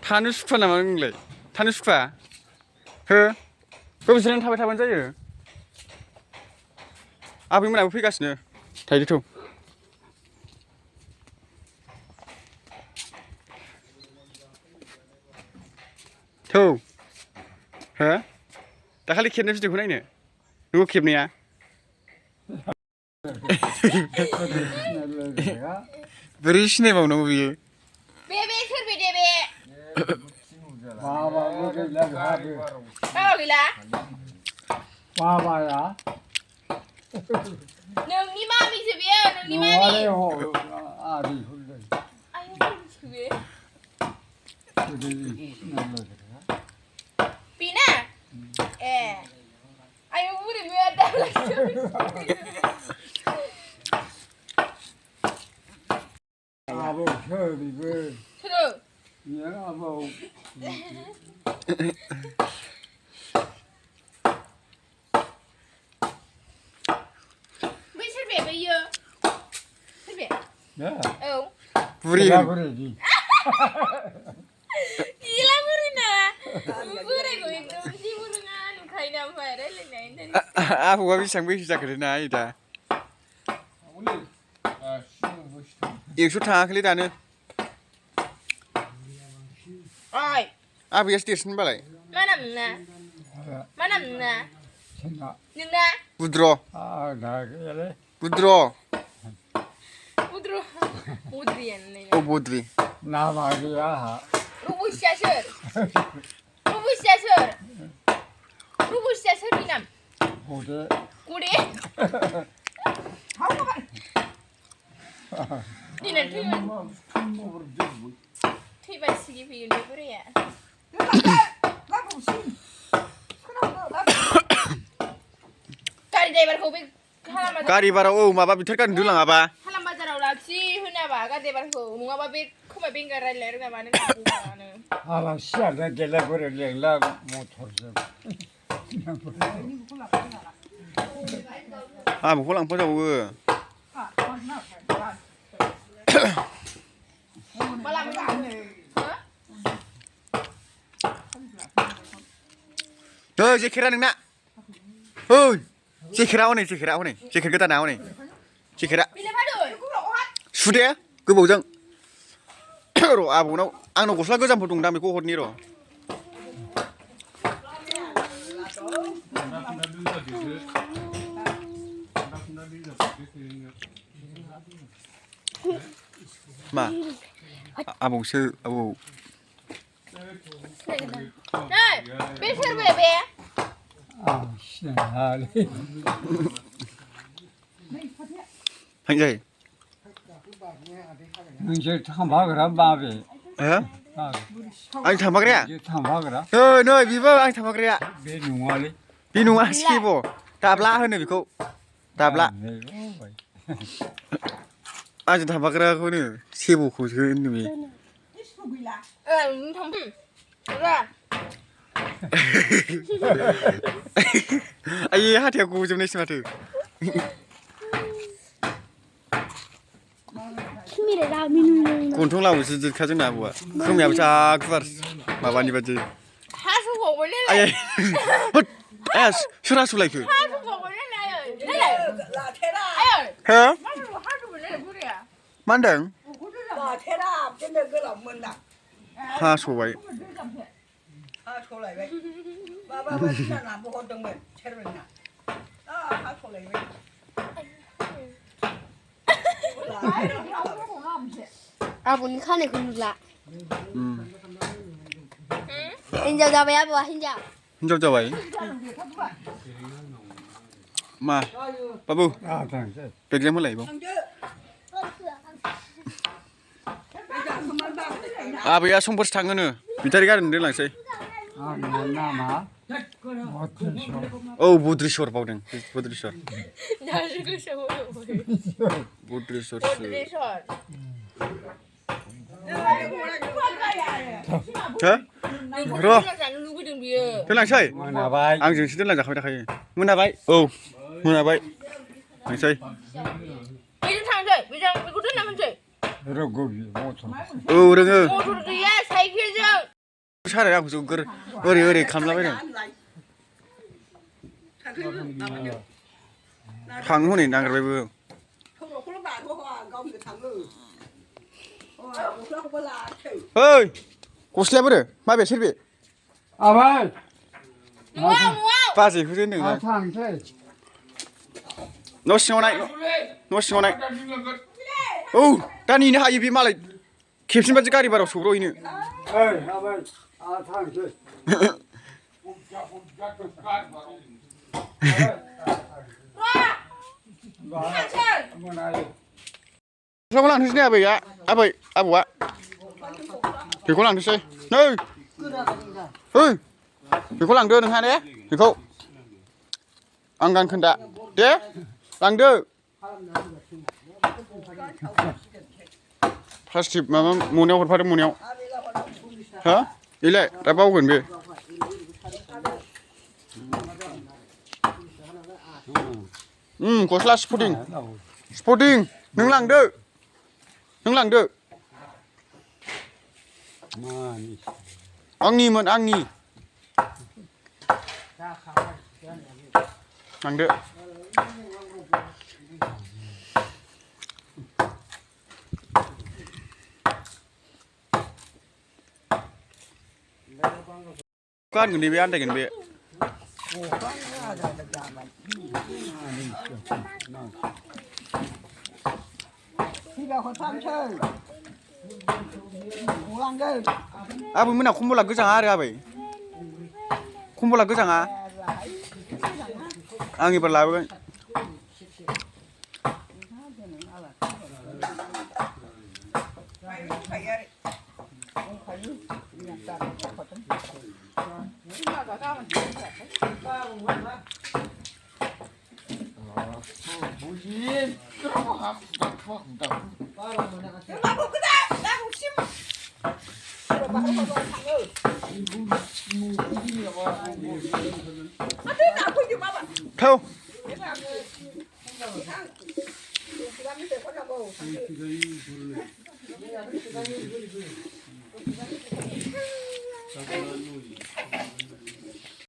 थानो सुखुवा नामा नोंलाय थानो सुखुवा हो गोबाव जिरायनानै थाबाय थाबानो जायो आबैमोनाबो फैगासिनो थाइदो थौ हो दाखालि खेबनाय भिडिअखौ नायनो नोंखौ खेबनाया बोरै सिनायबावनांगौ बियो बे सोर बे दे बे बाबाबो गैला बेहाबो बाबा गैला बाबाया नोंनि मामिसो बेयो नोंनि मामि नङालै आदै होनदों आयौ मामिसो बे बेना ए आयौ बोरै बे दालायसो आबौसो बेबो सोरो बियो आबौ बै सोर बे बैयो सोर बे औ बुरि gila burin na burin ko एकदम जेबो रोङा नुखायो ना ओमफ्राय रायलायनाय आबौआ बेसेबां बैसो जाखो नाय दा 100 थाङाखैलै दानो ओइ आबैयासो देरसिन होनबालाय मा नाम नोंना नोंना बुद्र बुद्रियानो औ बुद्रि नामा गैया आंहा रुबुसिया सोरनि नाम हरदो गदे दिनै थैबाय सिगि फैयो बे बोराया गारि ड्राइभारखौ बे गारि बाराव औ माबा बिथोर गारि दोलाङाबा खालाम बाजाराव लाखि होनाबा गारि ड्राइभारखौ नङाबा बे खोमा बेंगार रायलाय रोङाबा नों आलासियानो गेलेफोर लेंला मटरजों आबौखौ लांफाजाबावो नै जेकेटआ नोंना ओइ जेकेटआ हनै जेकेट गोदाना हनै जेकेटआ सुदे गोबावजों र' आबौनाव आंनाव गस्ला गोजामफोर दं दा बेखौ हरनि र' मा आबौसो आबौ बे सोर बे सिनायालै थांजायो नोंसोर थांफाग्रा माबे हो आं थांफाग्राया थांफाग्रा नै बेबो आं थांफाग्राया बे नङालै बे नङा सेब' दाब्ला होनो बेखौ दाब्ला आंजों थांफाग्राखौनो सेब'खौसो होनो बे आयै हाथाया गजोबनायसो माथो गन्थं लावसो जोदखा जोंना आबौआ खोमायाबो जा गुवार माबानि बादि आयै सोर हासुलायखो हो मा होनदों हास'बाय आबौनि खानायखौ नुला हिन्जाव जाबाय आबौआ हिन्जाव जाबाय मा बाबु बेगजाम होलाय बाव आबैया समफोरसो थाङोनो बिटारि गारिनो दोनलांसै औ बुद्रेस्वर बावदों बुद्रेस्वर र' दोनलांसै मोनाबाय आंजोंसो दोनलांजाखाबाय थाखायो मोनाबाय औ मोनाबाय थांसै बेजों थांसै बेखौ दोनना मोनसै रोंगौ मटर औ रोङो मटर गैया साइकेलजों साराय आंखौसो ओरै खालामलाबायदों थाङो हनै नागिरबायबो ओइ गस्लाया बोरो माबे सोरबे आबाय बाजैखौसो होनदों आं थांसै न' सिङाव नाय औ दा नेनो हायो बे मालाय खेबसेनो बादि गारि बाराव सौग्रावहैनो ओइ आबाय आं थांसै गस्लाखौ लांथोंसै नै आबौआ बेखौ लांथोंसै नै ओइ बेखौ लांदो नोंहा ने बेखौ आं गानगोन दा दे लांदो प्लास्टिक माबा मनायाव हरफादों मनायाव हा बेलाय दा बावगोन बे गस्ला स्पटिं नों लांदो आंनिमोन लांदो गानगोन बे आन्दायगोन बे आबै मोना खम्बला गोजाङा आरो आबै खम्बला गोजाङा आं एबार लाबोगोन थौ